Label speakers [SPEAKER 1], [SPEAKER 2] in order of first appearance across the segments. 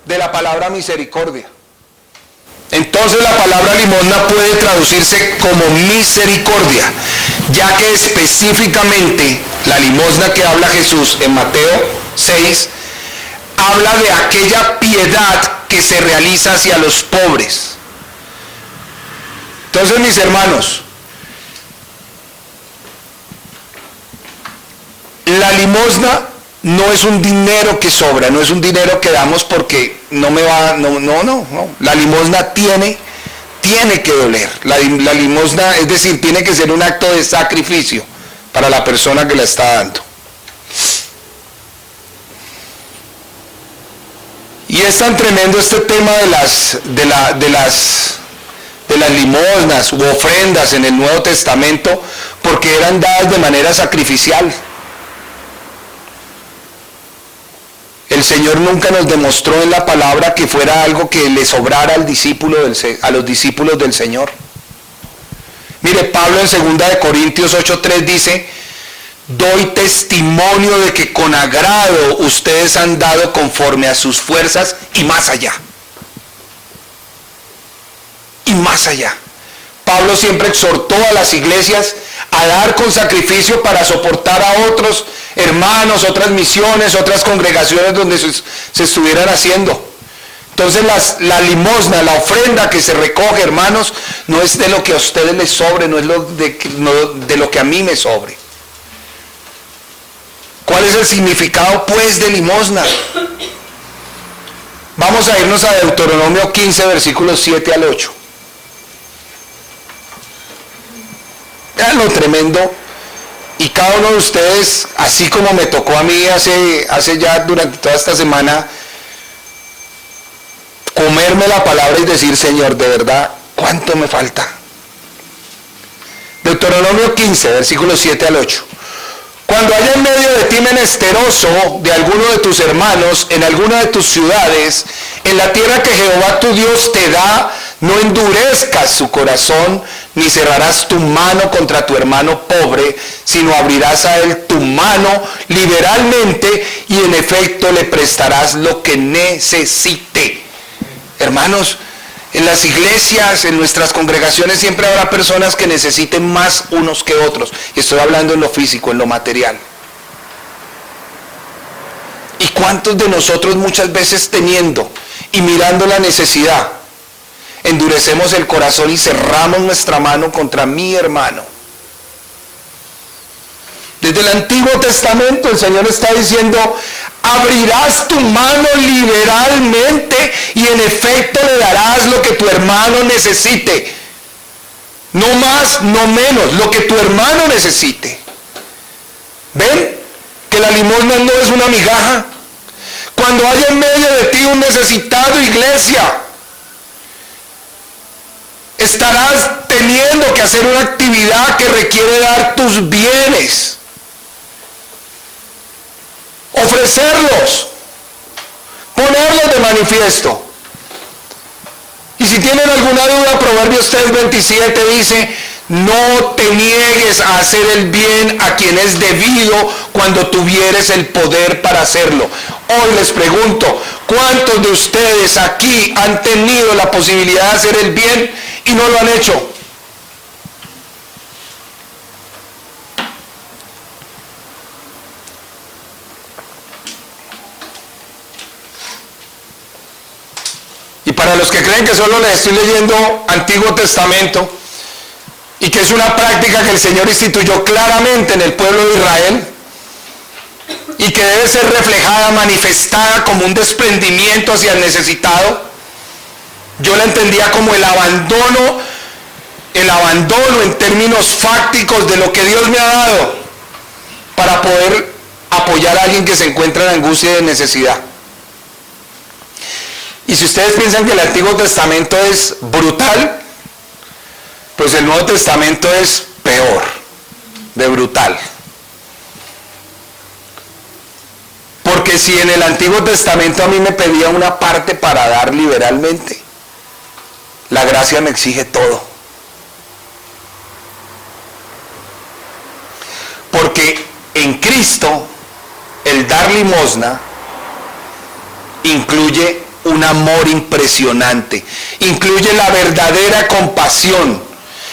[SPEAKER 1] de la palabra misericordia. Entonces la palabra limosna puede traducirse como misericordia, ya que específicamente la limosna que habla Jesús en Mateo 6 habla de aquella piedad que se realiza hacia los pobres. Entonces, mis hermanos, la limosna no es un dinero que sobra, no es un dinero que damos porque no. La limosna tiene que doler. La limosna, es decir, tiene que ser un acto de sacrificio para la persona que la está dando. Y es tan tremendo este tema de las limosnas u ofrendas en el Nuevo Testamento, porque eran dadas de manera sacrificial. El Señor nunca nos demostró en la palabra que fuera algo que le sobrara a los discípulos del Señor. Mire, Pablo en 2 Corintios 8:3 dice: doy testimonio de que con agrado ustedes han dado conforme a sus fuerzas y más allá. Y más allá. Pablo siempre exhortó a las iglesias a dar con sacrificio para soportar a otros hermanos, otras misiones, otras congregaciones donde se estuvieran haciendo. Entonces la limosna, la ofrenda que se recoge, hermanos, no es de lo que a ustedes les sobre, no es de lo que a mí me sobre. ¿Cuál es el significado, pues, de limosna? Vamos a irnos a Deuteronomio 15, versículos 7 al 8. Vean lo tremendo. Y cada uno de ustedes, así como me tocó a mí hace ya durante toda esta semana, comerme la palabra y decir: Señor, de verdad, ¿cuánto me falta? Deuteronomio 15, versículos 7 al 8. Cuando haya en medio de ti menesteroso de alguno de tus hermanos, en alguna de tus ciudades, en la tierra que Jehová tu Dios te da, no endurezcas su corazón, ni cerrarás tu mano contra tu hermano pobre, sino abrirás a él tu mano liberalmente, y en efecto le prestarás lo que necesite. Hermanos, en las iglesias, en nuestras congregaciones, siempre habrá personas que necesiten más unos que otros. Y estoy hablando en lo físico, en lo material. ¿Y cuántos de nosotros muchas veces teniendo y mirando la necesidad, endurecemos el corazón y cerramos nuestra mano contra mi hermano? Desde el Antiguo Testamento el Señor está diciendo: abrirás tu mano liberalmente y en efecto le darás lo que tu hermano necesite. No más, no menos, lo que tu hermano necesite. ¿Ven? Que la limosna no es una migaja. Cuando haya en medio de ti un necesitado, iglesia, estarás teniendo que hacer una actividad que requiere dar tus bienes. Ofrecerlos, ponerlos de manifiesto. Y si tienen alguna duda, Proverbios 3:27 dice: no te niegues a hacer el bien a quien es debido cuando tuvieres el poder para hacerlo. Hoy les pregunto: ¿cuántos de ustedes aquí han tenido la posibilidad de hacer el bien y no lo han hecho? Para los que creen que solo les estoy leyendo Antiguo Testamento y que es una práctica que el Señor instituyó claramente en el pueblo de Israel y que debe ser reflejada, manifestada como un desprendimiento hacia el necesitado, yo la entendía como el abandono en términos fácticos de lo que Dios me ha dado para poder apoyar a alguien que se encuentra en angustia y en necesidad. Y si ustedes piensan que el Antiguo Testamento es brutal, pues el Nuevo Testamento es peor de brutal. Porque si en el Antiguo Testamento a mí me pedía una parte para dar liberalmente, la gracia me exige todo. Porque en Cristo el dar limosna incluye un amor impresionante, incluye la verdadera compasión,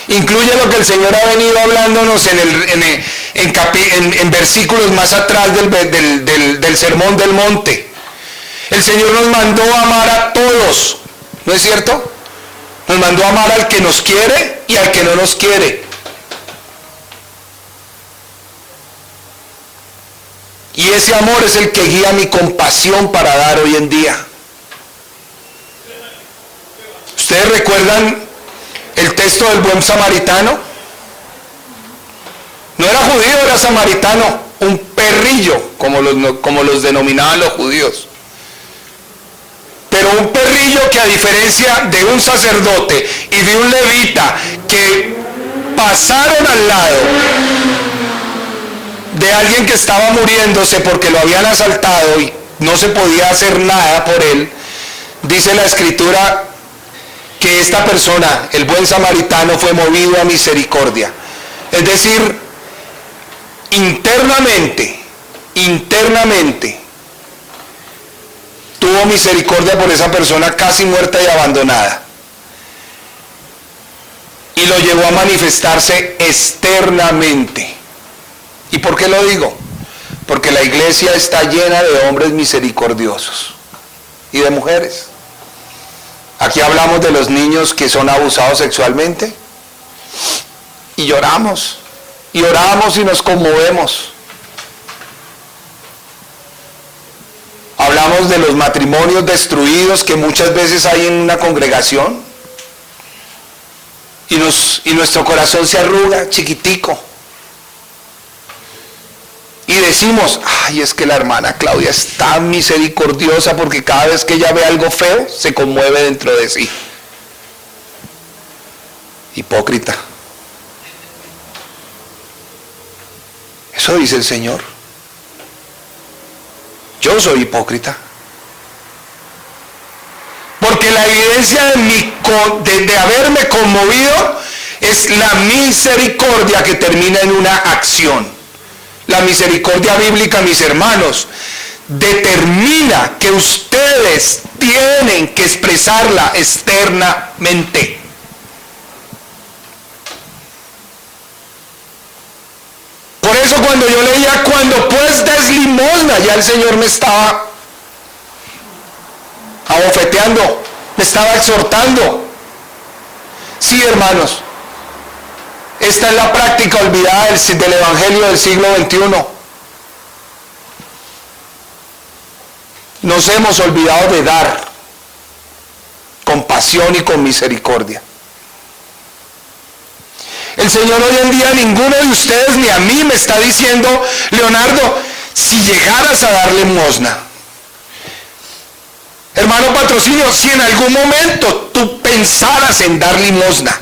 [SPEAKER 1] incluye lo que el Señor ha venido hablándonos en versículos más atrás del Sermón del Monte. El Señor nos mandó a amar a todos, ¿no es cierto? Nos mandó a amar al que nos quiere y al que no nos quiere. Y ese amor es el que guía mi compasión para dar hoy en día. ¿Ustedes recuerdan el texto del buen samaritano? No era judío, era samaritano, un perrillo, como los denominaban los judíos. Pero un perrillo que, a diferencia de un sacerdote y de un levita que pasaron al lado de alguien que estaba muriéndose porque lo habían asaltado y no se podía hacer nada por él, dice la Escritura que esta persona, el buen samaritano, fue movido a misericordia. Es decir, internamente, tuvo misericordia por esa persona casi muerta y abandonada. Y lo llevó a manifestarse externamente. ¿Y por qué lo digo? Porque la iglesia está llena de hombres misericordiosos y de mujeres. Aquí hablamos de los niños que son abusados sexualmente y lloramos y nos conmovemos. Hablamos de los matrimonios destruidos que muchas veces hay en una congregación y nuestro corazón se arruga chiquitico. Y decimos, ay, es que la hermana Claudia es tan misericordiosa porque cada vez que ella ve algo feo, se conmueve dentro de sí. Hipócrita. Eso dice el Señor. Yo soy hipócrita. Porque la evidencia de haberme conmovido es la misericordia que termina en una acción. La misericordia bíblica, mis hermanos, determina que ustedes tienen que expresarla externamente. Por eso cuando yo leía, cuando pues des limosna, ya el Señor me estaba abofeteando, me estaba exhortando. Sí, hermanos. Esta es la práctica olvidada del Evangelio del siglo XXI. Nos hemos olvidado de dar con pasión y con misericordia. El Señor hoy en día, ninguno de ustedes ni a mí me está diciendo, Leonardo, si llegaras a dar limosna. Hermano Patrocinio, si en algún momento tú pensaras en dar limosna.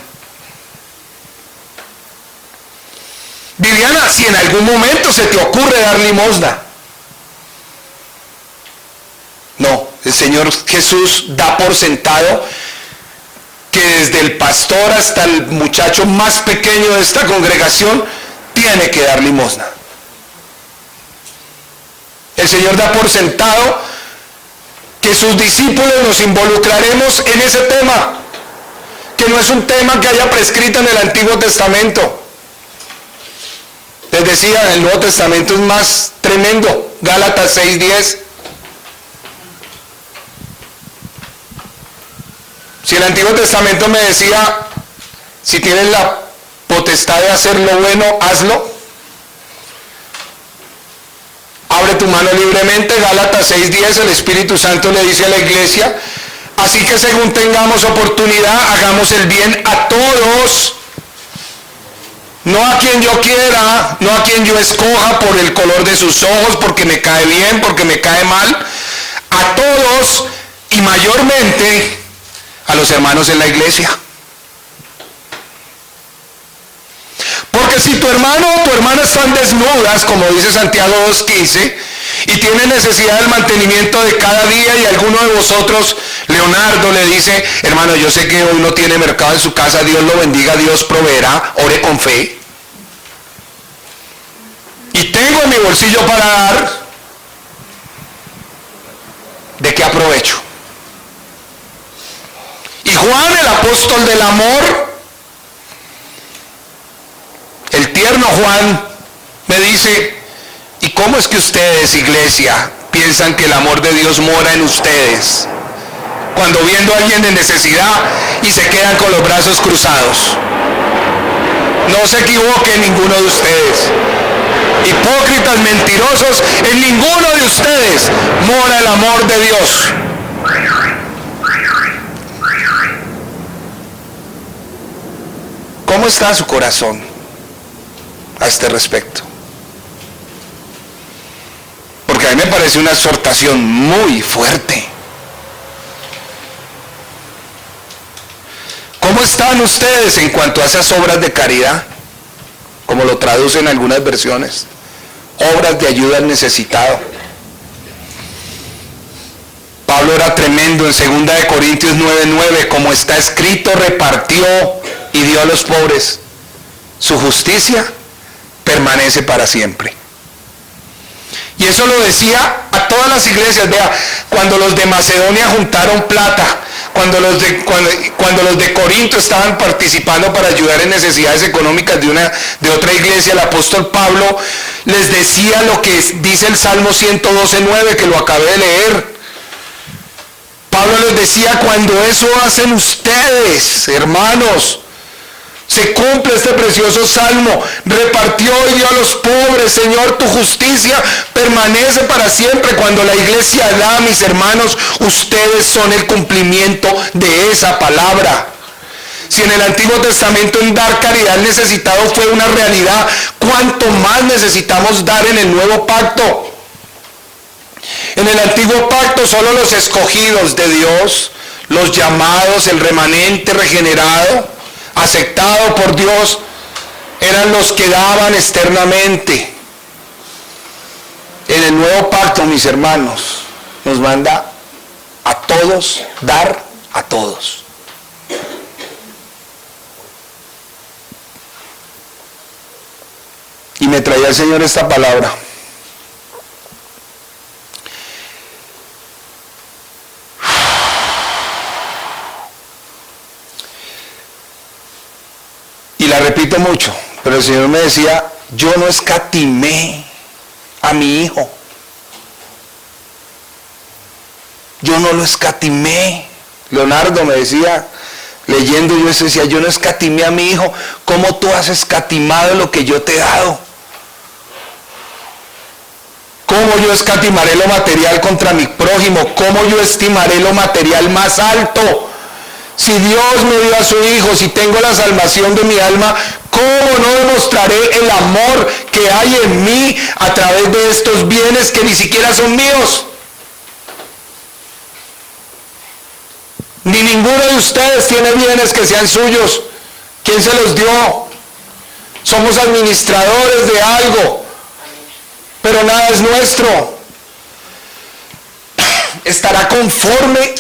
[SPEAKER 1] Viviana, si en algún momento se te ocurre dar limosna. No, el Señor Jesús da por sentado que desde el pastor hasta el muchacho más pequeño de esta congregación tiene que dar limosna. El Señor da por sentado que sus discípulos nos involucraremos en ese tema, que no es un tema que haya prescrito en el Antiguo Testamento. Les decía, el Nuevo Testamento es más tremendo. Gálatas 6:10. Si el Antiguo Testamento me decía, si tienes la potestad de hacer lo bueno, hazlo. Abre tu mano libremente. Gálatas 6:10, el Espíritu Santo le dice a la iglesia, así que según tengamos oportunidad, hagamos el bien a todos. No a quien yo quiera, no a quien yo escoja por el color de sus ojos, porque me cae bien, porque me cae mal. A todos y mayormente a los hermanos en la iglesia. Porque si tu hermano o tu hermana están desnudas, como dice Santiago 2:15, y tienen necesidad del mantenimiento de cada día, y alguno de vosotros, Leonardo, le dice, hermano, yo sé que hoy no tiene mercado en su casa, Dios lo bendiga, Dios proveerá, ore con fe. Y tengo en mi bolsillo para dar, ¿de qué aprovecho? Juan, el apóstol del amor, el tierno Juan, me dice, ¿y cómo es que ustedes, iglesia, piensan que el amor de Dios mora en ustedes? Cuando viendo a alguien de necesidad y se quedan con los brazos cruzados. No se equivoque ninguno de ustedes. Hipócritas, mentirosos, en ninguno de ustedes mora el amor de Dios. ¿Cómo está su corazón a este respecto? Porque a mí me parece una exhortación muy fuerte. ¿Cómo están ustedes en cuanto a esas obras de caridad? Como lo traducen algunas versiones. Obras de ayuda al necesitado. Pablo era tremendo en 2 Corintios 9:9, como está escrito, repartió y dio a los pobres. Su justicia permanece para siempre. Y eso lo decía a todas las iglesias. Vea, cuando los de Macedonia juntaron plata, cuando los de Corinto estaban participando para ayudar en necesidades económicas de otra iglesia, el apóstol Pablo les decía lo que dice el Salmo 112:9, que lo acabé de leer. Pablo les decía, cuando eso hacen ustedes, hermanos, se cumple este precioso salmo, repartió y dio a los pobres, Señor, tu justicia permanece para siempre. Cuando la iglesia da, mis hermanos, ustedes son el cumplimiento de esa palabra. Si en el Antiguo Testamento en dar caridad al necesitado fue una realidad, ¿cuánto más necesitamos dar en el nuevo pacto? En el Antiguo Pacto solo los escogidos de Dios, los llamados, el remanente regenerado, aceptado por Dios, eran los que daban externamente. En el nuevo pacto, mis hermanos, nos manda a todos dar a todos. Y me traía el Señor esta palabra. Y la repito mucho, pero el Señor me decía, yo no escatimé a mi hijo. Yo no lo escatimé. Leonardo me decía, leyendo, yo decía, yo no escatimé a mi hijo. ¿Cómo tú has escatimado lo que yo te he dado? ¿Cómo yo escatimaré lo material contra mi prójimo? ¿Cómo yo estimaré lo material más alto? Si Dios me dio a su Hijo, si tengo la salvación de mi alma, ¿cómo no demostraré el amor que hay en mí a través de estos bienes que ni siquiera son míos? Ni ninguno de ustedes tiene bienes que sean suyos. ¿Quién se los dio? Somos administradores de algo, pero nada es nuestro. ¿Estará conforme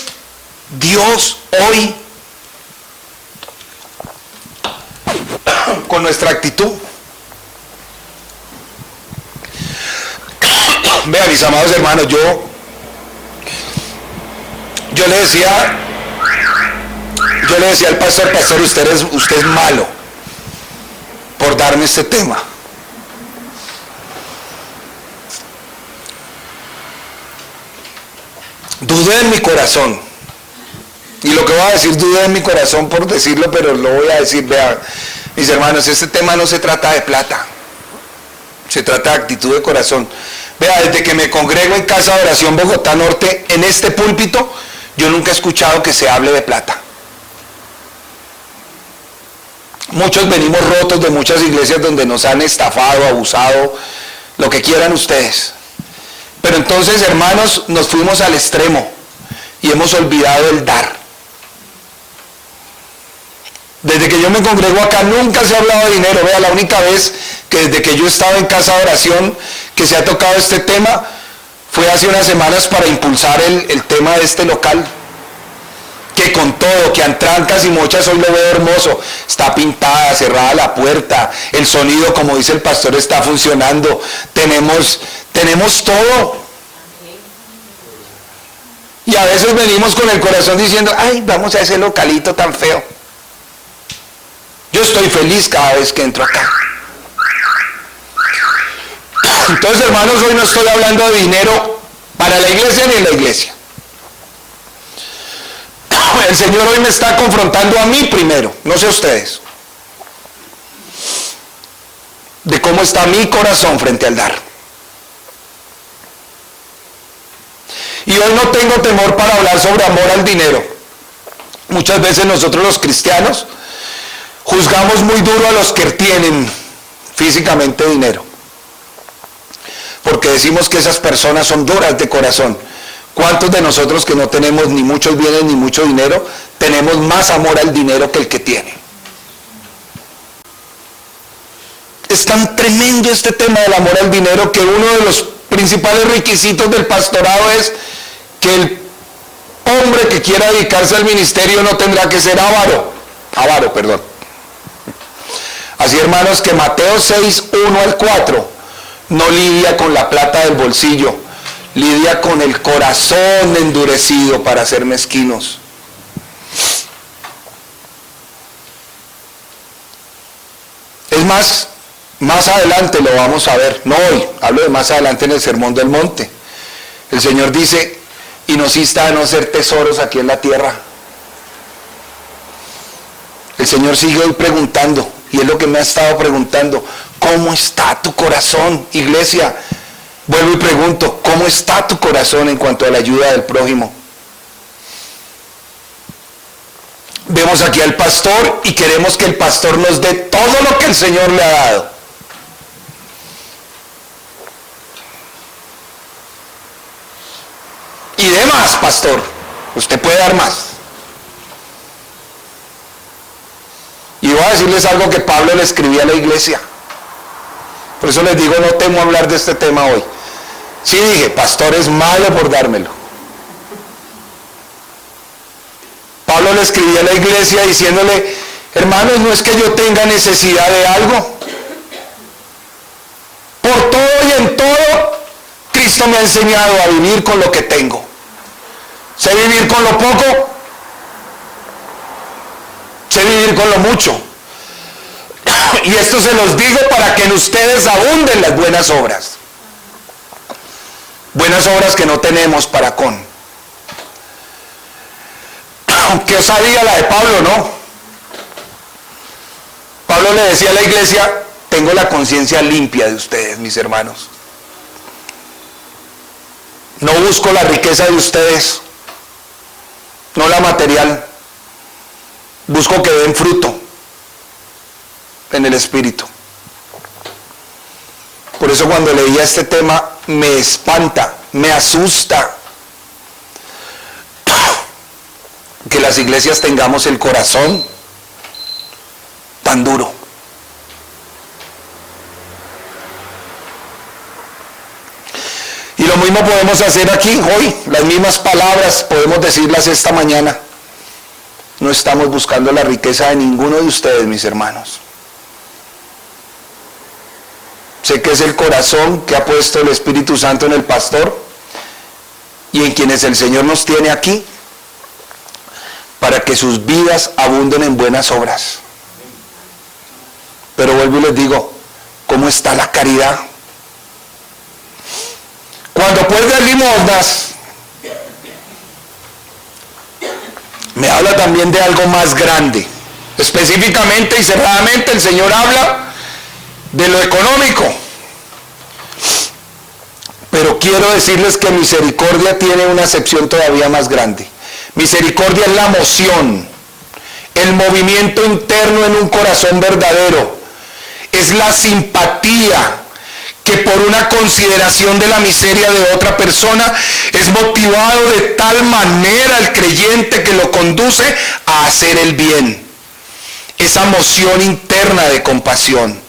[SPEAKER 1] Dios hoy con nuestra actitud? Vean, mis amados hermanos, yo le decía al pastor, usted es malo por darme este tema. Dudé en mi corazón. Y lo que voy a decir, dudé en mi corazón por decirlo, pero lo voy a decir. Vean, mis hermanos, este tema no se trata de plata. Se trata de actitud de corazón. Vea, desde que me congrego en Casa de Oración Bogotá Norte, en este púlpito, yo nunca he escuchado que se hable de plata. Muchos venimos rotos de muchas iglesias donde nos han estafado, abusado, lo que quieran ustedes. Pero entonces, hermanos, nos fuimos al extremo y hemos olvidado el dar. Desde que yo me congrego acá nunca se ha hablado de dinero. Vea, la única vez que desde que yo estaba en Casa de Oración que se ha tocado este tema fue hace unas semanas para impulsar el tema de este local. Que con todo, que a trancas y mochas hoy lo veo hermoso. Está pintada, cerrada la puerta, el sonido, como dice el pastor, está funcionando. Tenemos todo. Y a veces venimos con el corazón diciendo, ay, vamos a ese localito tan feo. Yo estoy feliz cada vez que entro acá. Entonces, hermanos, hoy no estoy hablando de dinero para la iglesia ni en la iglesia. El Señor hoy me está confrontando a mí primero, no sé ustedes, de cómo está mi corazón frente al dar. Y hoy no tengo temor para hablar sobre amor al dinero. Muchas veces nosotros los cristianos juzgamos muy duro a los que tienen físicamente dinero, porque decimos que esas personas son duras de corazón. ¿Cuántos de nosotros que no tenemos ni muchos bienes ni mucho dinero, tenemos más amor al dinero que el que tiene? Es tan tremendo este tema del amor al dinero que uno de los principales requisitos del pastorado es que el hombre que quiera dedicarse al ministerio no tendrá que ser avaro. Así, hermanos, que Mateo 6, 1 al 4 no lidia con la plata del bolsillo, lidia con el corazón endurecido para ser mezquinos. Es más adelante lo vamos a ver, no hoy, hablo de más adelante en el Sermón del Monte. El Señor dice, y nos insta a no hacer tesoros aquí en la tierra. El Señor sigue hoy preguntando, y es lo que me ha estado preguntando, ¿cómo está tu corazón, iglesia? Vuelvo y pregunto, ¿cómo está tu corazón en cuanto a la ayuda del prójimo? Vemos aquí al pastor y queremos que el pastor nos dé todo lo que el Señor le ha dado. Y dé más, pastor. Usted puede dar más. Y voy a decirles algo que Pablo le escribía a la iglesia. Por eso les digo, no temo hablar de este tema hoy. Sí dije, pastor es malo por dármelo. Pablo le escribía a la iglesia diciéndole, hermanos, no es que yo tenga necesidad de algo. Por todo y en todo, Cristo me ha enseñado a vivir con lo que tengo. Sé vivir con lo poco, sé vivir con lo mucho. Y esto se los digo para que en ustedes abunden las buenas obras. Buenas obras que no tenemos para con. Qué osadía la de Pablo, ¿no? Pablo le decía a la iglesia, tengo la conciencia limpia de ustedes, mis hermanos. No busco la riqueza de ustedes, no la material. Busco que den fruto en el Espíritu. Por eso cuando leía este tema me espanta, me asusta que las iglesias tengamos el corazón tan duro. Y lo mismo podemos hacer aquí hoy, las mismas palabras podemos decirlas esta mañana. No estamos buscando la riqueza de ninguno de ustedes, mis hermanos. Sé que es el corazón que ha puesto el Espíritu Santo en el pastor y en quienes el Señor nos tiene aquí para que sus vidas abunden en buenas obras. Pero vuelvo y les digo, ¿cómo está la caridad? Cuando pues de limosnas, me habla también de algo más grande. Específicamente y cerradamente el Señor habla de lo económico. Pero quiero decirles que misericordia tiene una acepción todavía más grande. Misericordia es la emoción, el movimiento interno en un corazón verdadero. Es la simpatía que por una consideración de la miseria de otra persona es motivado de tal manera el creyente que lo conduce a hacer el bien. Esa emoción interna de compasión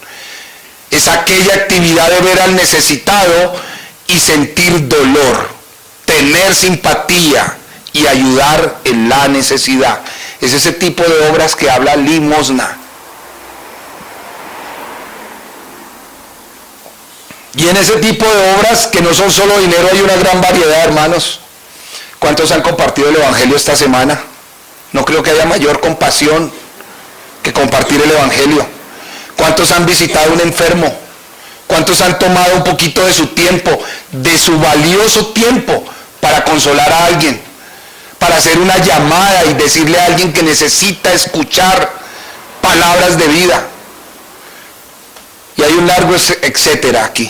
[SPEAKER 1] es aquella actividad de ver al necesitado y sentir dolor, tener simpatía y ayudar en la necesidad. Es ese tipo de obras que habla limosna. Y en ese tipo de obras que no son solo dinero hay una gran variedad, hermanos. ¿Cuántos han compartido el Evangelio esta semana? No creo que haya mayor compasión que compartir el Evangelio. ¿Cuántos han visitado a un enfermo? ¿Cuántos han tomado un poquito de su tiempo, de su valioso tiempo, para consolar a alguien? Para hacer una llamada y decirle a alguien que necesita escuchar palabras de vida. Y hay un largo etcétera aquí.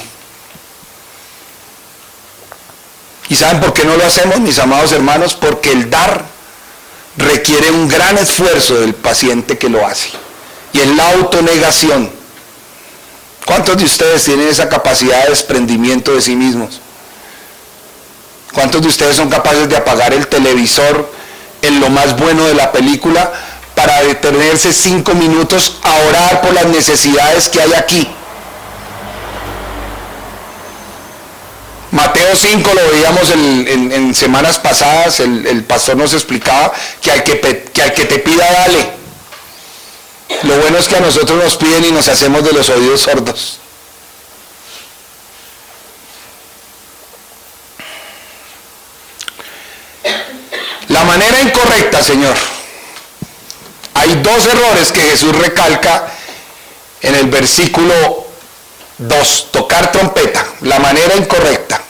[SPEAKER 1] ¿Y saben por qué no lo hacemos, mis amados hermanos? Porque el dar requiere un gran esfuerzo del paciente que lo hace. Y es la autonegación. ¿Cuántos de ustedes tienen esa capacidad de desprendimiento de sí mismos? ¿Cuántos de ustedes son capaces de apagar el televisor en lo más bueno de la película para detenerse 5 minutos a orar por las necesidades que hay aquí? Mateo 5 lo veíamos en semanas pasadas, el pastor nos explicaba que al que te pida, dale. Lo bueno es que a nosotros nos piden y nos hacemos de los oídos sordos. La manera incorrecta, Señor. Hay 2 errores que Jesús recalca en el versículo 2. Tocar trompeta, la manera incorrecta.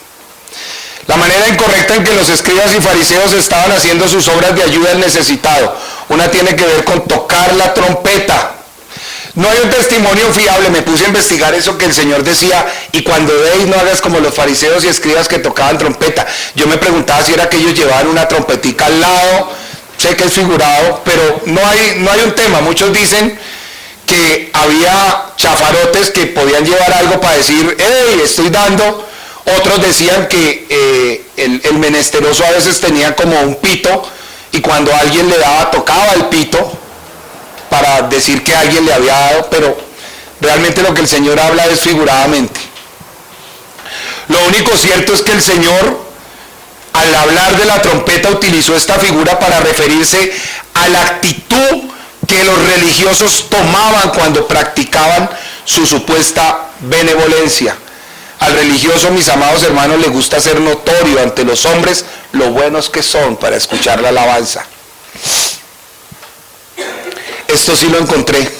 [SPEAKER 1] La manera incorrecta en que los escribas y fariseos estaban haciendo sus obras de ayuda al necesitado. Una tiene que ver con tocar la trompeta. No hay un testimonio fiable, me puse a investigar eso que el Señor decía, y cuando deis no hagas como los fariseos y escribas que tocaban trompeta. Yo me preguntaba si era que ellos llevaban una trompetica al lado, sé que es figurado, pero no hay un tema. Muchos dicen que había chafarotes que podían llevar algo para decir, hey, estoy dando. Otros decían que el menesteroso a veces tenía como un pito, y cuando alguien le daba, tocaba el pito para decir que alguien le había dado, pero realmente lo que el Señor habla es figuradamente. Lo único cierto es que el Señor, al hablar de la trompeta, utilizó esta figura para referirse a la actitud que los religiosos tomaban cuando practicaban su supuesta benevolencia. Al religioso, mis amados hermanos, le gusta ser notorio ante los hombres lo buenos que son para escuchar la alabanza. Esto sí lo encontré.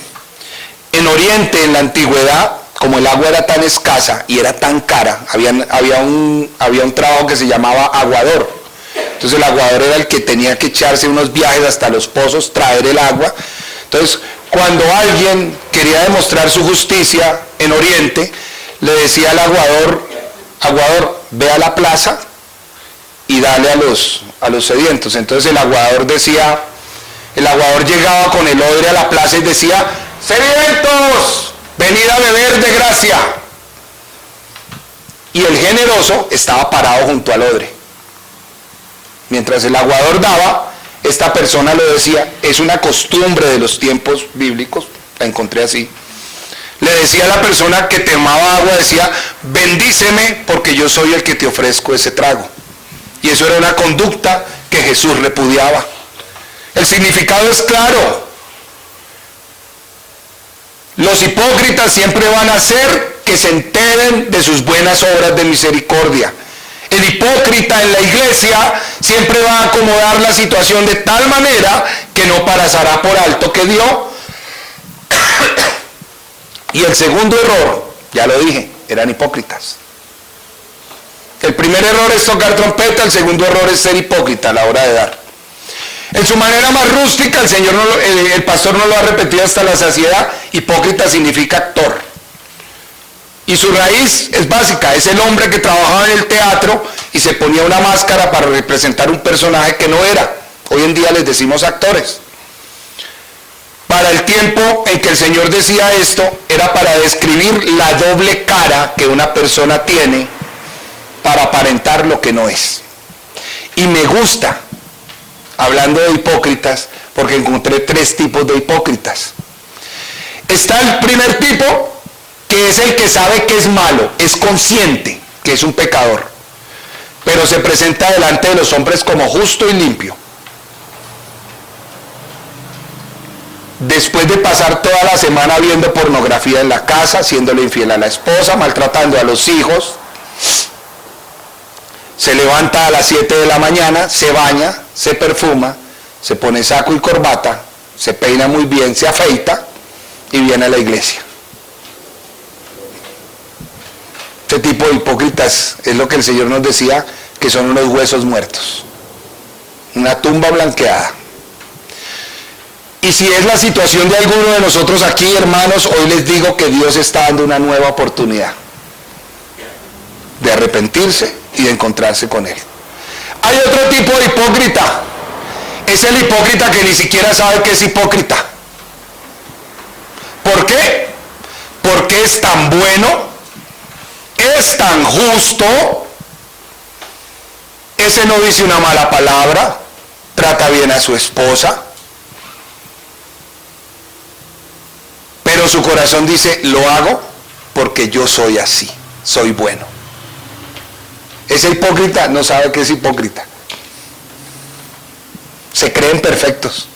[SPEAKER 1] En Oriente, en la antigüedad, como el agua era tan escasa y era tan cara, había un trabajo que se llamaba aguador. Entonces el aguador era el que tenía que echarse unos viajes hasta los pozos, traer el agua. Entonces, cuando alguien quería demostrar su justicia en Oriente, le decía al aguador, ve a la plaza y dale a los sedientos. Entonces el aguador llegaba con el odre a la plaza y decía, sedientos, venid a beber de gracia. Y el generoso estaba parado junto al odre. Mientras el aguador daba, esta persona lo decía, es una costumbre de los tiempos bíblicos, la encontré así. Le decía a la persona que tomaba agua, decía, bendíceme porque yo soy el que te ofrezco ese trago. Y eso era una conducta que Jesús repudiaba. El significado es claro. Los hipócritas siempre van a hacer que se enteren de sus buenas obras de misericordia. El hipócrita en la iglesia siempre va a acomodar la situación de tal manera que no pasará por alto que dio. Y el segundo error, ya lo dije, eran hipócritas. El primer error es tocar trompeta, el segundo error es ser hipócrita a la hora de dar. En su manera más rústica, el pastor no lo ha repetido hasta la saciedad, hipócrita significa actor. Y su raíz es básica, es el hombre que trabajaba en el teatro y se ponía una máscara para representar un personaje que no era. Hoy en día les decimos actores. Para el tiempo en que el Señor decía esto, era para describir la doble cara que una persona tiene para aparentar lo que no es. Y me gusta, hablando de hipócritas, porque encontré 3 tipos de hipócritas. Está el primer tipo, que es el que sabe que es malo, es consciente que es un pecador, pero se presenta delante de los hombres como justo y limpio. Después de pasar toda la semana viendo pornografía en la casa, siéndole infiel a la esposa, maltratando a los hijos, Se levanta a las 7 de la mañana, se baña, se perfuma, se pone saco y corbata, se peina muy bien, se afeita y viene a la iglesia. Este tipo de hipócritas es lo que el Señor nos decía, que son unos huesos muertos, una tumba blanqueada. Y si es la situación de alguno de nosotros aquí, hermanos, hoy les digo que Dios está dando una nueva oportunidad de arrepentirse y de encontrarse con Él. Hay otro tipo de hipócrita. Es el hipócrita que ni siquiera sabe que es hipócrita. ¿Por qué? Porque es tan bueno, es tan justo, ese no dice una mala palabra, trata bien a su esposa, pero su corazón dice, lo hago porque yo soy así, soy bueno. Ese hipócrita no sabe que es hipócrita. Se creen perfectos.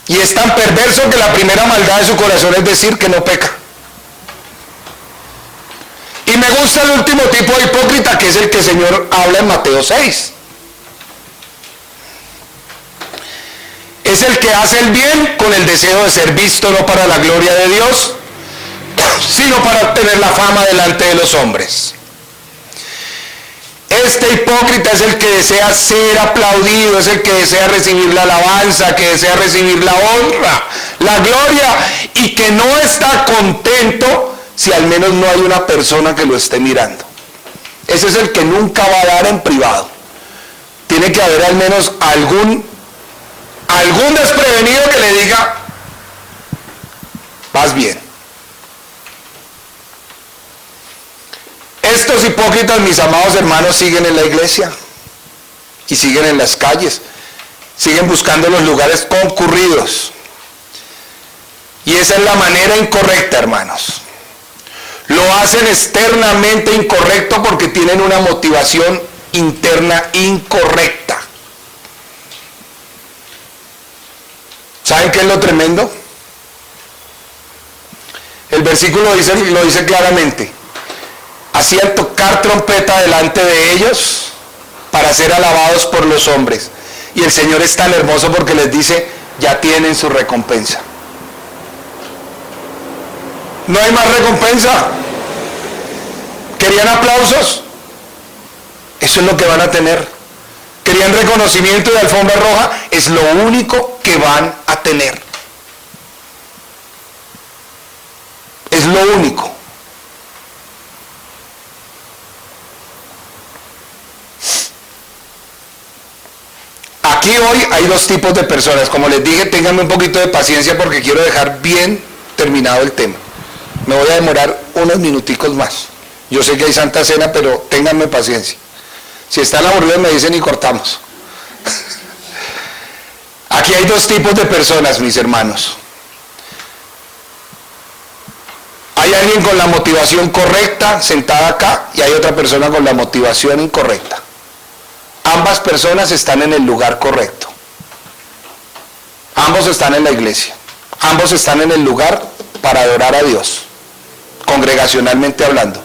[SPEAKER 1] Y es tan perverso que la primera maldad de su corazón es decir que no peca. Y me gusta el último tipo de hipócrita, que es el que el Señor habla en Mateo 6. Es el que hace el bien con el deseo de ser visto no para la gloria de Dios, sino para obtener la fama delante de los hombres. Este hipócrita es el que desea ser aplaudido, es el que desea recibir la alabanza, que desea recibir la honra, la gloria, y que no está contento si al menos no hay una persona que lo esté mirando. Ese es el que nunca va a dar en privado. Tiene que haber al menos algún desprevenido que le diga, vas bien. Estos hipócritas, mis amados hermanos, siguen en la iglesia y siguen en las calles, siguen buscando los lugares concurridos. Y esa es la manera incorrecta, hermanos. Lo hacen externamente incorrecto porque tienen una motivación interna incorrecta. ¿Saben qué es lo tremendo? El versículo lo dice claramente. Hacían tocar trompeta delante de ellos para ser alabados por los hombres. Y el Señor es tan hermoso porque les dice, ya tienen su recompensa. No hay más recompensa. ¿Querían aplausos? Eso es lo que van a tener. ¿Querían reconocimiento de alfombra roja? Es lo único que van a tener. Es lo único. Aquí hoy hay dos tipos de personas. Como les dije, ténganme un poquito de paciencia porque quiero dejar bien terminado el tema. Me voy a demorar unos minuticos más. Yo sé que hay Santa Cena, pero ténganme paciencia. Si están aburridos me dicen y cortamos. Aquí hay dos tipos de personas, mis hermanos. Hay alguien con la motivación correcta sentada acá y hay otra persona con la motivación incorrecta. Ambas personas están en el lugar correcto. Ambos están en la iglesia. Ambos están en el lugar para adorar a Dios, congregacionalmente hablando.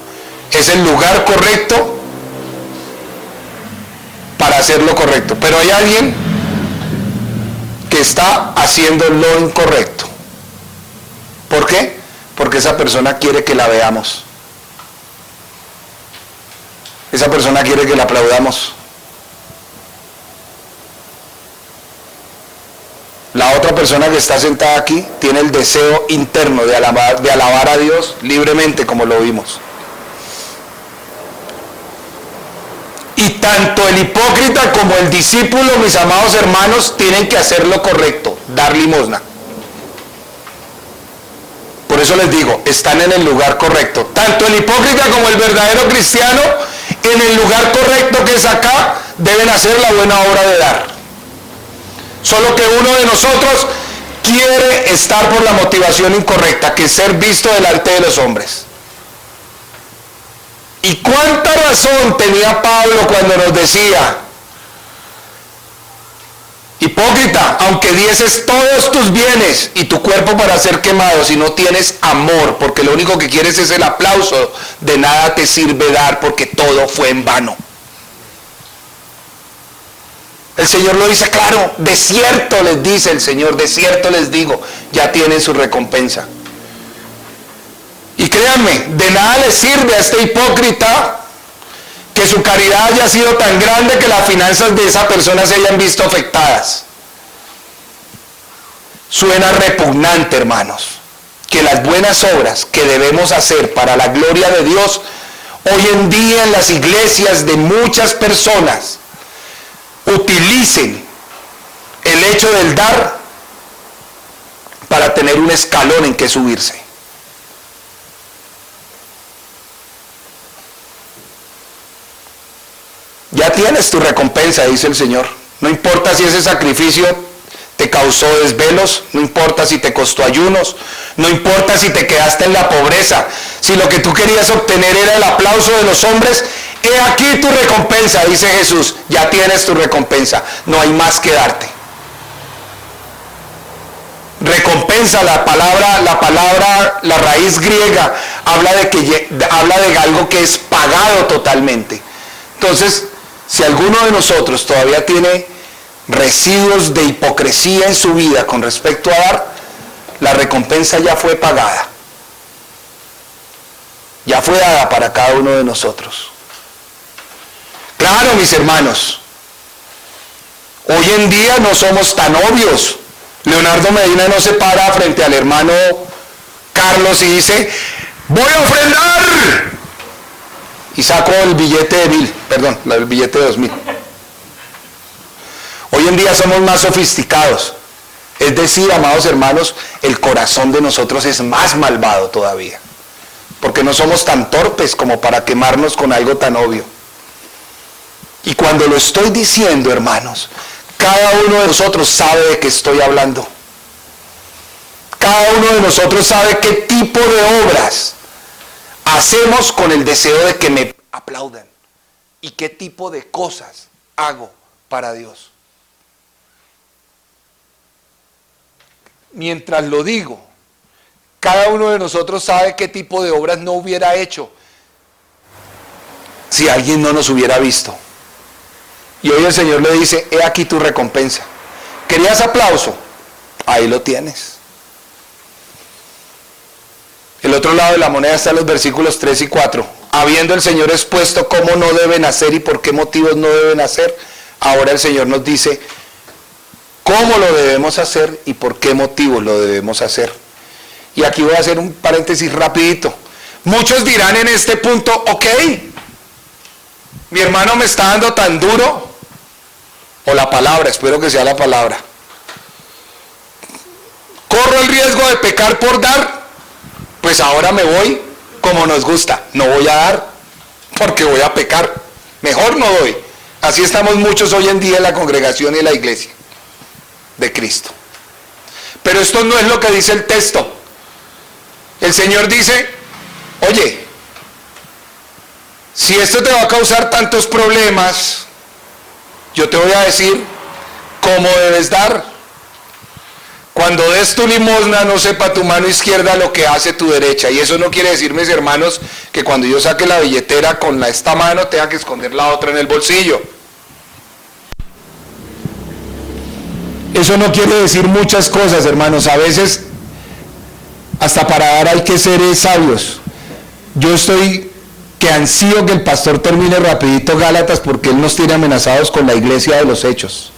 [SPEAKER 1] Es el lugar correcto para hacer lo correcto. Pero hay alguien que está haciendo lo incorrecto. ¿Por qué? Porque esa persona quiere que la veamos. Esa persona quiere que la aplaudamos. La otra persona que está sentada aquí tiene el deseo interno de alabar a Dios libremente, como lo vimos. Y tanto el hipócrita como el discípulo, mis amados hermanos, tienen que hacer lo correcto, dar limosna. Por eso les digo, están en el lugar correcto. Tanto el hipócrita como el verdadero cristiano, en el lugar correcto que es acá, deben hacer la buena obra de dar. Solo que uno de nosotros quiere estar por la motivación incorrecta, que es ser visto delante de los hombres. ¿Y cuánta razón tenía Pablo cuando nos decía, Hipócrita, aunque dieses todos tus bienes y tu cuerpo para ser quemado, si no tienes amor, porque lo único que quieres es el aplauso, de nada te sirve dar, porque todo fue en vano. El Señor lo dice claro, de cierto les dice el Señor, de cierto les digo, ya tienen su recompensa. Y créanme, de nada le sirve a este hipócrita que su caridad haya sido tan grande que las finanzas de esa persona se hayan visto afectadas. Suena repugnante, hermanos, que las buenas obras que debemos hacer para la gloria de Dios, hoy en día en las iglesias de muchas personas, utilicen el hecho del dar para tener un escalón en que subirse. Ya tienes tu recompensa, dice el Señor. No importa si ese sacrificio te causó desvelos, no importa si te costó ayunos, no importa si te quedaste en la pobreza, si lo que tú querías obtener era el aplauso de los hombres, he aquí tu recompensa, dice Jesús, ya tienes tu recompensa, no hay más que darte. Recompensa, la raíz griega habla de algo que es pagado totalmente. Entonces, si alguno de nosotros todavía tiene residuos de hipocresía en su vida con respecto a dar, la recompensa ya fue pagada. Ya fue dada para cada uno de nosotros. Claro, mis hermanos, hoy en día no somos tan obvios. Leonardo Medina no se para frente al hermano Carlos y dice, voy a ofrendar. Y saco el billete de 1,000, perdón, el billete de 2,000. Hoy en día somos más sofisticados. Es decir, amados hermanos, el corazón de nosotros es más malvado todavía. Porque no somos tan torpes como para quemarnos con algo tan obvio. Y cuando lo estoy diciendo, hermanos, cada uno de nosotros sabe de qué estoy hablando. Cada uno de nosotros sabe qué tipo de obras hacemos con el deseo de que me aplaudan. ¿Y qué tipo de cosas hago para Dios? Mientras lo digo, cada uno de nosotros sabe qué tipo de obras no hubiera hecho si alguien no nos hubiera visto. Y hoy el Señor le dice, he aquí tu recompensa. ¿Querías aplauso? Ahí lo tienes. El otro lado de la moneda están los versículos 3 y 4. Habiendo el Señor expuesto cómo no deben hacer y por qué motivos no deben hacer, ahora el Señor nos dice cómo lo debemos hacer y por qué motivos lo debemos hacer. Y aquí voy a hacer un paréntesis rapidito. Muchos dirán en este punto, ok, mi hermano me está dando tan duro, o la palabra, espero que sea la palabra. Corro el riesgo de pecar por dar, pues ahora me voy como nos gusta, no voy a dar porque voy a pecar, mejor no doy. Así estamos muchos hoy en día en la congregación y en la iglesia de Cristo. Pero esto no es lo que dice el texto. El Señor dice, oye, si esto te va a causar tantos problemas, yo te voy a decir cómo debes dar. Cuando des tu limosna, no sepa tu mano izquierda lo que hace tu derecha. Y eso no quiere decir, mis hermanos, que cuando yo saque la billetera con esta mano tenga que esconder la otra en el bolsillo. Eso no quiere decir muchas cosas, hermanos. A veces, hasta para dar hay que ser sabios. Yo estoy que ansío que el pastor termine rapidito Gálatas porque él nos tiene amenazados con la iglesia de los hechos.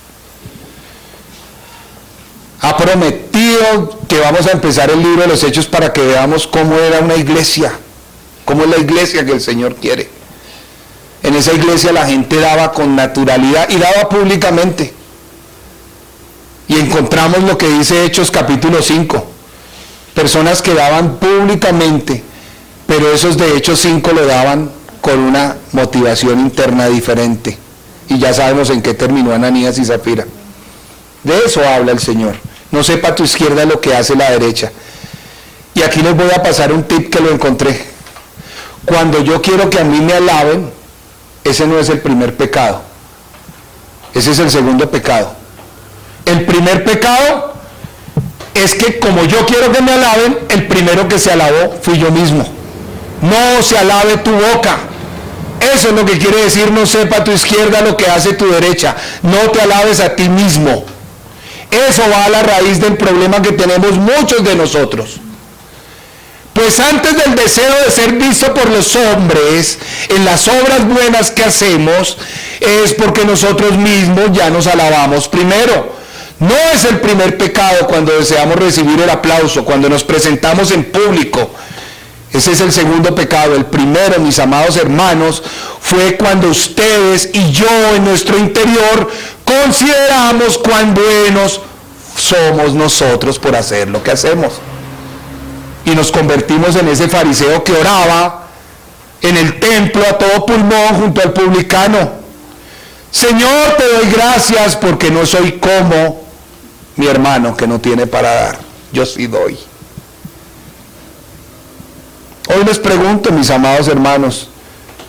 [SPEAKER 1] Ha prometido que vamos a empezar el libro de los hechos para que veamos cómo era una iglesia, cómo es la iglesia que el Señor quiere. En esa iglesia la gente daba con naturalidad y daba públicamente. Y encontramos lo que dice Hechos capítulo 5. Personas que daban públicamente, pero esos de Hechos 5 lo daban con una motivación interna diferente. Y ya sabemos en qué terminó Ananías y Zafira. De eso habla el Señor. No sepa tu izquierda lo que hace la derecha. Y aquí les voy a pasar un tip que lo encontré. Cuando yo quiero que a mí me alaben, ese no es el primer pecado. Ese es el segundo pecado. El primer pecado es que como yo quiero que me alaben, el primero que se alabó fui yo mismo. No se alabe tu boca. Eso es lo que quiere decir: no sepa tu izquierda lo que hace tu derecha. No te alabes a ti mismo. Eso va a la raíz del problema que tenemos muchos de nosotros. Pues antes del deseo de ser visto por los hombres en las obras buenas que hacemos, es porque nosotros mismos ya nos alabamos primero. No es el primer pecado cuando deseamos recibir el aplauso, cuando nos presentamos en público. Ese es el segundo pecado. El primero, mis amados hermanos, fue cuando ustedes y yo en nuestro interior consideramos cuán buenos somos nosotros por hacer lo que hacemos. Y nos convertimos en ese fariseo que oraba en el templo a todo pulmón junto al publicano: Señor, te doy gracias porque no soy como mi hermano que no tiene para dar. Yo sí doy. Hoy les pregunto, mis amados hermanos,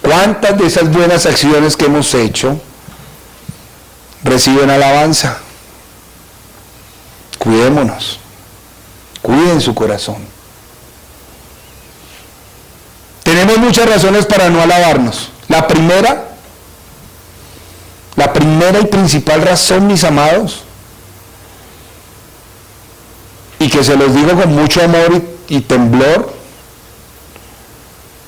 [SPEAKER 1] ¿cuántas de esas buenas acciones que hemos hecho reciben alabanza? Cuidémonos. Cuiden su corazón. Tenemos muchas razones para no alabarnos. La primera y principal razón, mis amados, y que se los digo con mucho amor y temblor,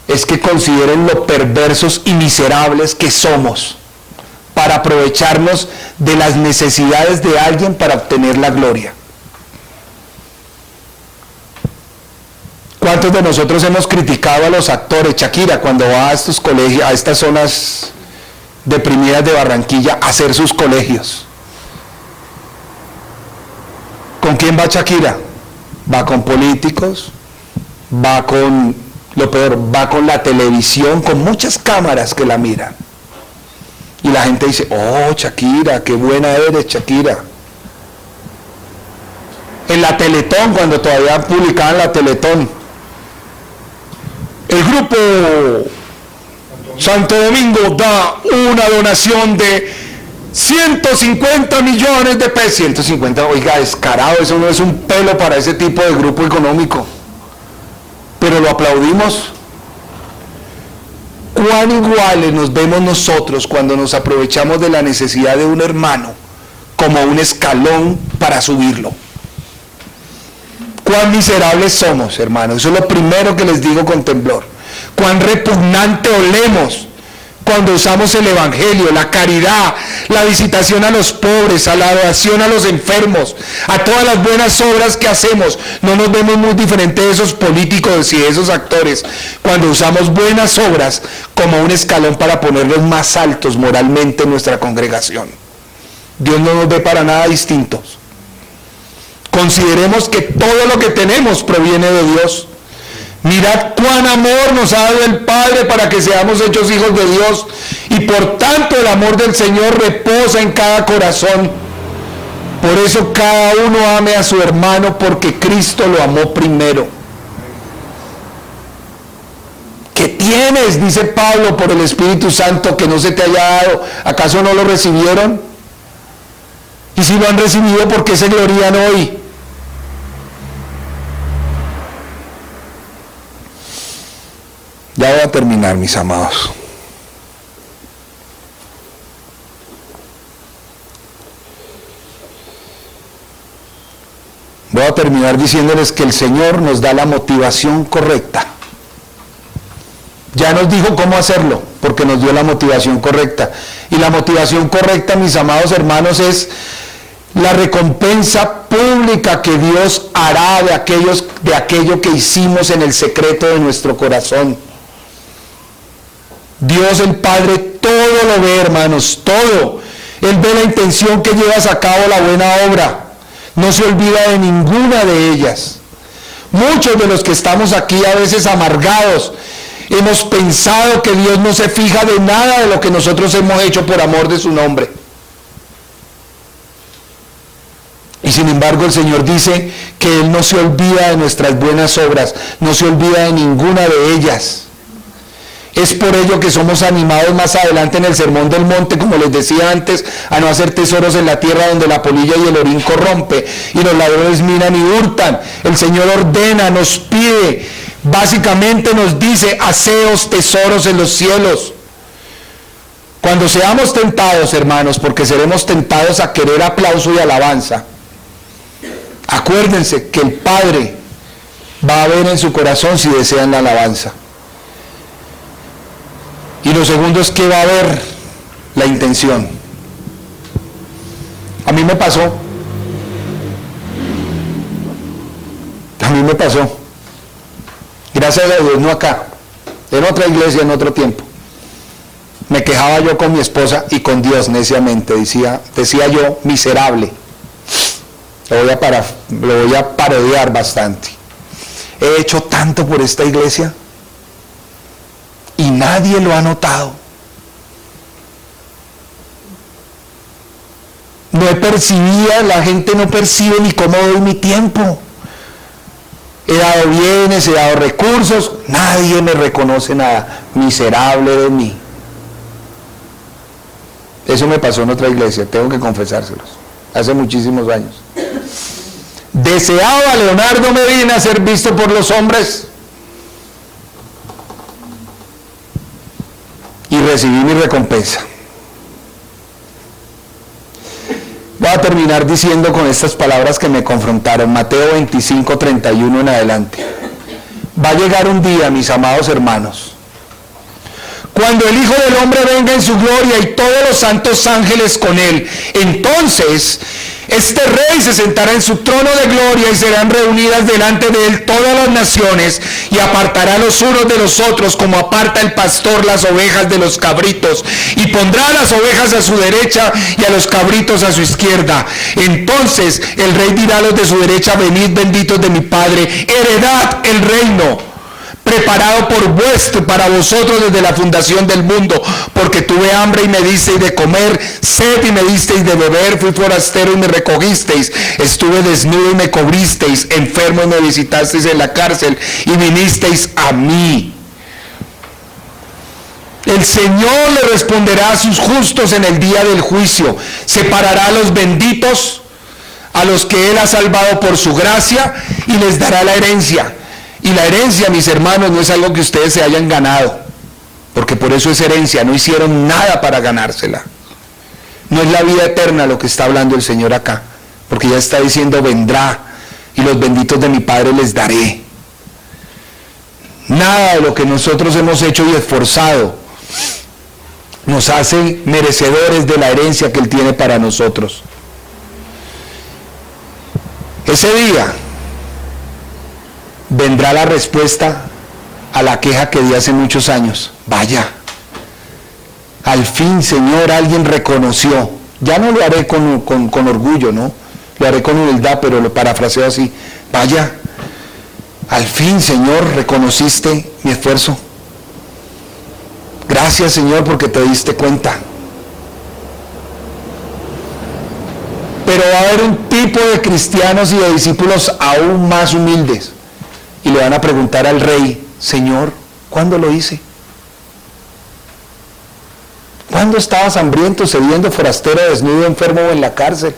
[SPEAKER 1] es que consideren lo perversos y miserables que somos para aprovecharnos de las necesidades de alguien para obtener la gloria. ¿Cuántos de nosotros hemos criticado a los actores? Shakira, cuando va a estos colegios, a estas zonas deprimidas de Barranquilla, a hacer sus colegios. ¿Con quién va Shakira? Va con políticos, va con, lo peor, va con la televisión, con muchas cámaras que la miran. Y la gente dice: oh, Shakira, qué buena eres, Shakira. En la Teletón, cuando todavía publicaban la Teletón, el grupo Santo Domingo da una donación de 150 millones de pesos. 150, oiga, descarado, eso no es un pelo para ese tipo de grupo económico. Pero lo aplaudimos. ¿Cuán iguales nos vemos nosotros cuando nos aprovechamos de la necesidad de un hermano como un escalón para subirlo? Cuán miserables somos, hermanos. Eso es lo primero que les digo con temblor. Cuán repugnante olemos cuando usamos el evangelio, la caridad, la visitación a los pobres, a la adoración a los enfermos, a todas las buenas obras que hacemos. No nos vemos muy diferentes de esos políticos y de esos actores cuando usamos buenas obras como un escalón para ponerlos más altos moralmente en nuestra congregación. Dios no nos ve para nada distintos. Consideremos que todo lo que tenemos proviene de Dios. Mirad cuán amor nos ha dado el Padre para que seamos hechos hijos de Dios, y por tanto el amor del Señor reposa en cada corazón. Por eso cada uno ame a su hermano, porque Cristo lo amó primero. ¿Qué tienes? Dice Pablo, por el Espíritu Santo que no se te haya dado. ¿Acaso no lo recibieron? Y si lo han recibido, ¿por qué se glorían hoy? Ya voy a terminar, mis amados. Voy a terminar diciéndoles que el Señor nos da la motivación correcta. Ya nos dijo cómo hacerlo, porque nos dio la motivación correcta. Y la motivación correcta, mis amados hermanos, es la recompensa pública que Dios hará de aquello que hicimos en el secreto de nuestro corazón. Dios el Padre todo lo ve, hermanos, todo. Él ve la intención que llevas a cabo la buena obra. No se olvida de ninguna de ellas. Muchos de los que estamos aquí a veces amargados, hemos pensado que Dios no se fija de nada de lo que nosotros hemos hecho por amor de su nombre. Y sin embargo el Señor dice que Él no se olvida de nuestras buenas obras, no se olvida de ninguna de ellas. Es por ello que somos animados más adelante en el Sermón del Monte, como les decía antes, a no hacer tesoros en la tierra donde la polilla y el orín corrompe y los ladrones minan y hurtan. El Señor ordena, nos pide, básicamente nos dice, haceos tesoros en los cielos. Cuando seamos tentados, hermanos, porque seremos tentados a querer aplauso y alabanza, acuérdense que el Padre va a ver en su corazón si desean la alabanza. Y lo segundo es que va a haber la intención. A mí me pasó. Gracias a Dios, no acá, en otra iglesia, en otro tiempo. Me quejaba yo con mi esposa y con Dios neciamente. Decía yo, miserable. Lo voy a parodiar bastante. He hecho tanto por esta iglesia y nadie lo ha notado. No he percibido, la gente no percibe ni cómo doy mi tiempo. He dado bienes, he dado recursos, nadie me reconoce nada. Miserable de mí. Eso me pasó en otra iglesia, tengo que confesárselos, hace muchísimos años. Deseaba Leonardo Medina ser visto por los hombres y recibí mi recompensa. Voy a terminar diciendo con estas palabras que me confrontaron, Mateo 25, 31 en adelante. Va a llegar un día, mis amados hermanos, cuando el Hijo del Hombre venga en su gloria y todos los santos ángeles con él. Entonces este rey se sentará en su trono de gloria y serán reunidas delante de él todas las naciones, y apartará los unos de los otros como aparta el pastor las ovejas de los cabritos, y pondrá a las ovejas a su derecha y a los cabritos a su izquierda. Entonces el rey dirá a los de su derecha: venid benditos de mi Padre, heredad el reino preparado para vosotros desde la fundación del mundo, porque tuve hambre y me disteis de comer, sed y me disteis de beber, fui forastero y me recogisteis, estuve desnudo y me cubristeis, enfermo y me visitasteis en la cárcel y vinisteis a mí. El Señor le responderá a sus justos en el día del juicio, separará a los benditos, a los que Él ha salvado por su gracia, y les dará la herencia. Y la herencia, mis hermanos, no es algo que ustedes se hayan ganado, porque por eso es herencia, no hicieron nada para ganársela. No es la vida eterna lo que está hablando el Señor acá, porque ya está diciendo: vendrá, y los benditos de mi Padre les daré. Nada de lo que nosotros hemos hecho y esforzado nos hace merecedores de la herencia que Él tiene para nosotros. Ese día vendrá la respuesta a la queja que di hace muchos años. Vaya, al fin, Señor, alguien reconoció. Ya no lo haré con orgullo, ¿no? Lo haré con humildad, pero lo parafraseo así. Vaya, al fin, Señor, reconociste mi esfuerzo. Gracias, Señor, porque te diste cuenta. Pero va a haber un tipo de cristianos y de discípulos aún más humildes. Y le van a preguntar al rey: Señor, ¿cuándo lo hice? ¿Cuándo estabas hambriento, sediento, forastero, desnudo, enfermo o en la cárcel?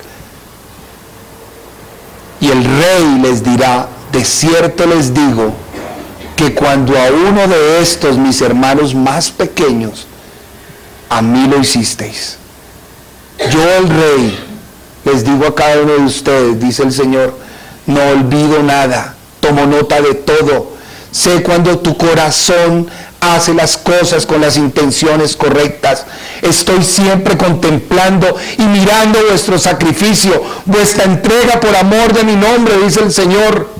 [SPEAKER 1] Y el rey les dirá: de cierto les digo que cuando a uno de estos mis hermanos más pequeños, a mí lo hicisteis. Yo, el rey, les digo a cada uno de ustedes, dice el Señor, no olvido nada, tomo nota de todo. Sé cuando tu corazón hace las cosas con las intenciones correctas. Estoy siempre contemplando y mirando vuestro sacrificio, vuestra entrega por amor de mi nombre, dice el Señor.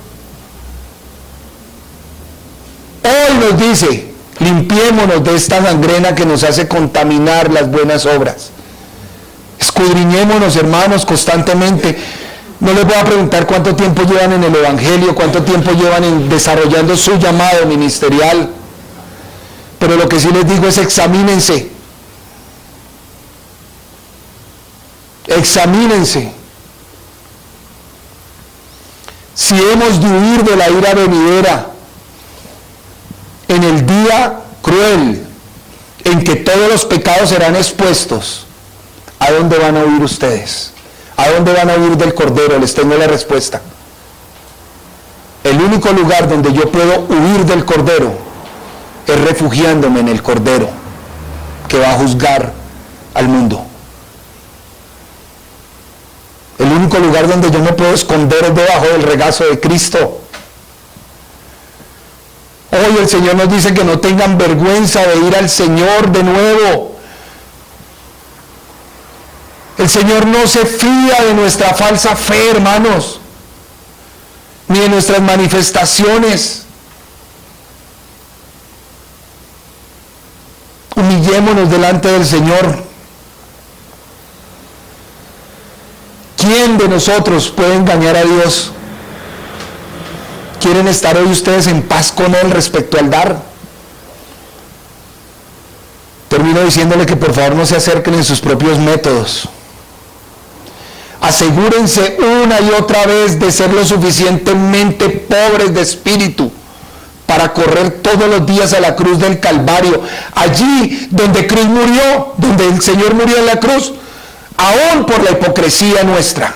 [SPEAKER 1] Hoy nos dice: limpiémonos de esta gangrena que nos hace contaminar las buenas obras. Escudriñémonos, hermanos, constantemente. No les voy a preguntar cuánto tiempo llevan en el Evangelio, cuánto tiempo llevan desarrollando su llamado ministerial, pero lo que sí les digo es: examínense. Examínense. Si hemos de huir de la ira venidera en el día cruel en que todos los pecados serán expuestos, ¿a dónde van a huir ustedes? ¿A dónde van a huir del Cordero? Les tengo la respuesta. El único lugar donde yo puedo huir del Cordero es refugiándome en el Cordero, que va a juzgar al mundo. El único lugar donde yo me puedo esconder es debajo del regazo de Cristo. Hoy el Señor nos dice que no tengan vergüenza de ir al Señor de nuevo. El Señor no se fía de nuestra falsa fe, hermanos, ni de nuestras manifestaciones. Humillémonos delante del Señor. ¿Quién de nosotros puede engañar a Dios? ¿Quieren estar hoy ustedes en paz con Él respecto al dar? Termino diciéndole que por favor no se acerquen en sus propios métodos. Asegúrense una y otra vez de ser lo suficientemente pobres de espíritu para correr todos los días a la cruz del Calvario, allí donde Cristo murió, donde el Señor murió en la cruz, aún por la hipocresía nuestra.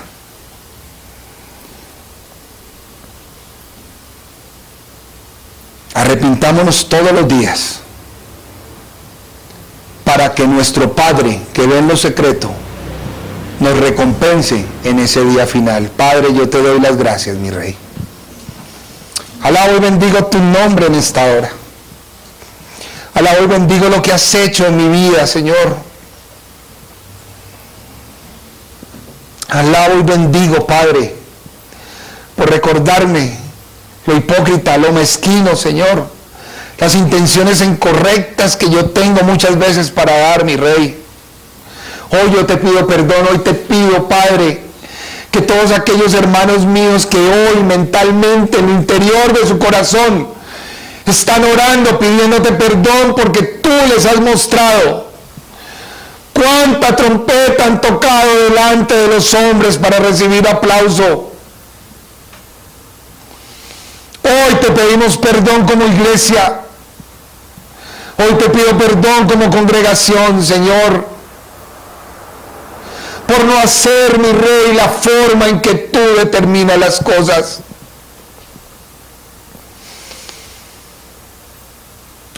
[SPEAKER 1] Arrepintámonos todos los días para que nuestro Padre, que ve en lo secreto, nos recompense en ese día final. Padre, yo te doy las gracias, mi Rey. Alabo y bendigo tu nombre en esta hora. Alabo y bendigo lo que has hecho en mi vida, Señor. Alabo y bendigo, Padre, por recordarme lo hipócrita, lo mezquino, Señor, las intenciones incorrectas que yo tengo muchas veces para dar, mi Rey. Hoy yo te pido perdón, hoy te pido, Padre, que todos aquellos hermanos míos que hoy mentalmente en el interior de su corazón están orando, pidiéndote perdón porque tú les has mostrado cuánta trompeta han tocado delante de los hombres para recibir aplauso. Hoy te pedimos perdón como iglesia. Hoy te pido perdón como congregación, Señor, por no hacer, mi Rey, la forma en que tú determinas las cosas.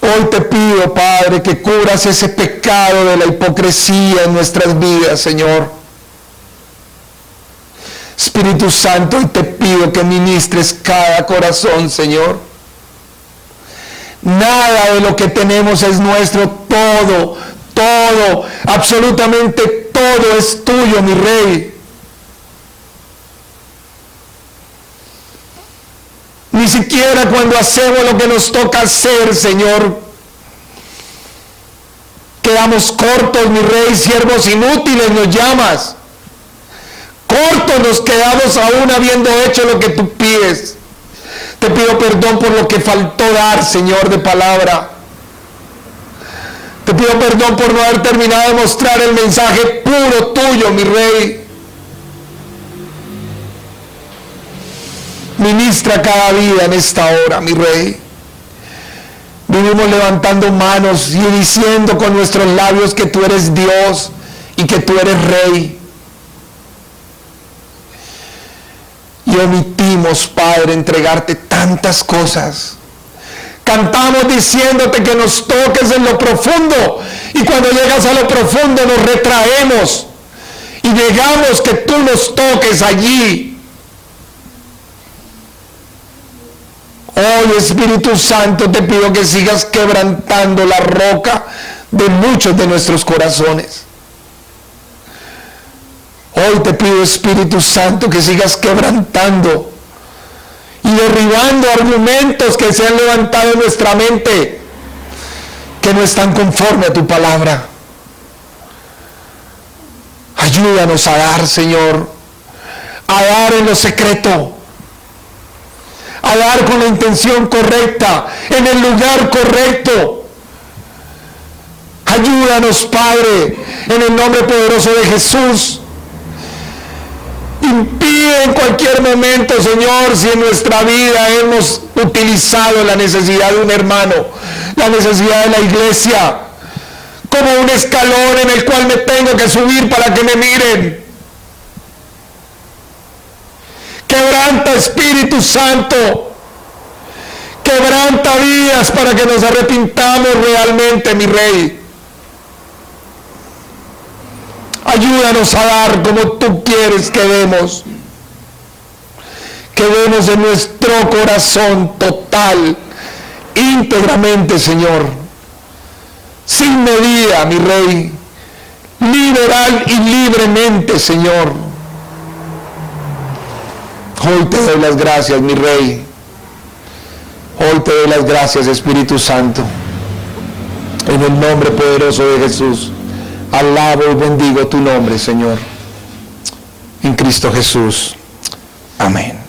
[SPEAKER 1] Hoy te pido, Padre, que cubras ese pecado de la hipocresía en nuestras vidas, Señor. Espíritu Santo, hoy te pido que ministres cada corazón, Señor. Nada de lo que tenemos es nuestro, todo, absolutamente todo es tuyo, mi Rey. Ni siquiera cuando hacemos lo que nos toca hacer, Señor, quedamos cortos, mi Rey. Siervos inútiles nos llamas. Cortos nos quedamos aún habiendo hecho lo que tú pides. Te pido perdón por lo que faltó dar, Señor, de palabra. Te pido perdón por no haber terminado de mostrar el mensaje puro tuyo, mi Rey. Ministra cada vida en esta hora, mi Rey. Vivimos levantando manos y diciendo con nuestros labios que tú eres Dios y que tú eres Rey. Y omitimos, Padre, entregarte tantas cosas. Cantamos diciéndote que nos toques en lo profundo. Y cuando llegas a lo profundo nos retraemos. Y negamos que tú nos toques allí. Hoy, Espíritu Santo, te pido que sigas quebrantando la roca de muchos de nuestros corazones. Hoy te pido, Espíritu Santo, que sigas quebrantando y derribando argumentos que se han levantado en nuestra mente que no están conforme a tu palabra. Ayúdanos a dar, Señor, a dar en lo secreto, a dar con la intención correcta, en el lugar correcto. Ayúdanos, Padre, en el nombre poderoso de Jesús. Impide en cualquier momento, Señor, si en nuestra vida hemos utilizado la necesidad de un hermano, la necesidad de la iglesia, como un escalón en el cual me tengo que subir para que me miren. Quebranta, Espíritu Santo, quebranta vidas para que nos arrepintamos realmente, mi Rey. Ayúdanos a dar como tú quieres que demos. Que demos de nuestro corazón total, íntegramente, Señor. Sin medida, mi Rey. Liberal y libremente, Señor. Hoy te doy las gracias, mi Rey. Hoy te doy las gracias, Espíritu Santo. En el nombre poderoso de Jesús. Alabo y bendigo tu nombre, Señor. En Cristo Jesús. Amén.